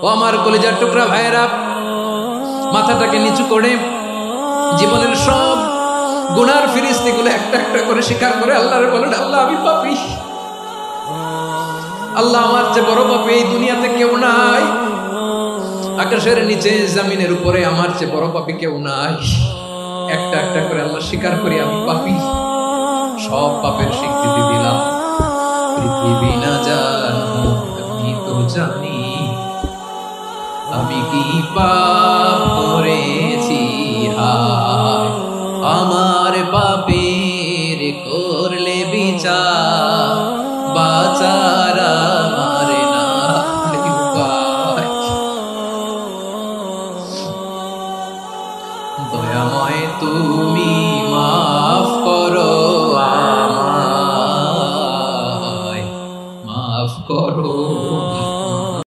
ও আমার কলিজার টুকরা ভাইয়েরা, মাথাটাকে নিচু করে জীবনের সব গুনার ফিরিস্তিগুলো একটা একটা করে স্বীকার করে আল্লাহরে বলেন, আল্লাহ আমি পাপী, আল্লাহ আমার চেয়ে বড় পাপী এই দুনিয়াতে কেউ নাই, আকাশের নিচে জমিনের উপরে আমার চেয়ে বড় পাপী কেউ নাই। একটা একটা করে আল্লাহ স্বীকার করি আমি পাপী, সব পাপের স্বীকৃতি দিলাম। পৃথিবী না জানুক আমি তো জানি আমি কি পাপ করেছি, হায় আমার পাপের করলে বিচার, বাঁচা